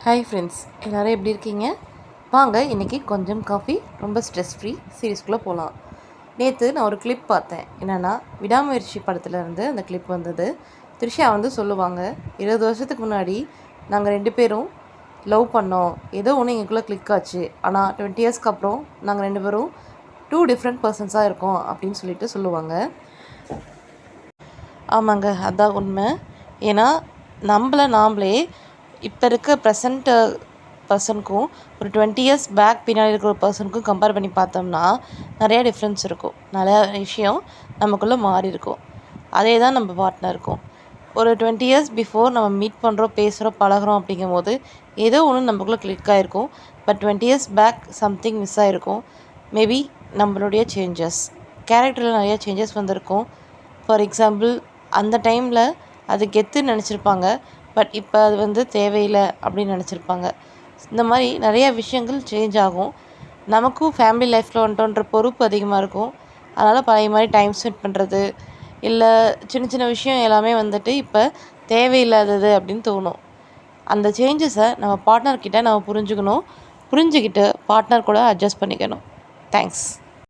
Hi friends, எல்லோரும் எப்படி இருக்கீங்க? வாங்க இன்றைக்கி கொஞ்சம் காஃபி ரொம்ப ஸ்ட்ரெஸ் ஃப்ரீ சீரீஸ்குள்ளே போகலாம். நேற்று நான் ஒரு கிளிப் பார்த்தேன். என்னென்னா, விடாமுயற்சி படத்துலேருந்து அந்த கிளிப் வந்தது. த்ரிஷா சொல்லுவாங்க, 20 வருஷத்துக்கு முன்னாடி நாங்கள் 2 பேரும் லவ் பண்ணோம், ஏதோ ஒன்று எங்களுக்குள்ளே கிளிக் ஆச்சு. ஆனால் 20 இயர்ஸ்க்கு அப்புறம் நாங்கள் 2 பேரும் 2 டிஃப்ரெண்ட் பர்சன்ஸாக இருக்கோம் அப்படின்னு சொல்லுவாங்க. ஆமாங்க, அதுதான் உண்மை. ஏன்னா நாம்ளே இப்போ இருக்க ப்ரெசண்ட்டு பர்சனுக்கும் ஒரு 20 இயர்ஸ் பேக் பின்னாடி இருக்கிற ஒரு பர்சனுக்கும் கம்பேர் பண்ணி பார்த்தோம்னா நிறையா டிஃப்ரென்ஸ் இருக்கும். நிறையா விஷயம் நமக்குள்ளே மாறி இருக்கும். அதே தான் நம்ம பார்ட்னருக்கும். ஒரு 20 இயர்ஸ் பிஃபோர் நம்ம மீட் பண்ணுறோம், பேசுகிறோம், பழகிறோம் அப்படிங்கும்போது ஏதோ ஒன்று நமக்குள்ளே கிளிக் ஆகிருக்கும். But 20 years back something miss ஆகிருக்கும். மேபி நம்மளுடைய சேஞ்சஸ், கேரக்டரில் நிறையா சேஞ்சஸ் வந்திருக்கும். ஃபார் எக்ஸாம்பிள், அந்த டைமில் அது கெத்துன்னு நினச்சிருப்பாங்க. பட் இப்போ அது தேவையில்லை அப்படின்னு நினச்சிருப்பாங்க. இந்த மாதிரி நிறையா விஷயங்கள் சேஞ்ச் ஆகும். நமக்கும் ஃபேமிலி லைஃப்பில் வந்துட்டோன்ற பொறுப்பு அதிகமாக இருக்கும். அதனால் பழைய மாதிரி டைம் ஸ்பெண்ட் பண்ணுறது இல்லை சின்ன சின்ன விஷயம் எல்லாமே இப்போ தேவையில்லாதது அப்படின்னு தோணும். அந்த சேஞ்சஸை நம்ம பார்ட்னர்கிட்ட நம்ம புரிஞ்சுக்கிட்டு பார்ட்னர் கூட அட்ஜஸ்ட் பண்ணிக்கணும். தேங்க்ஸ்.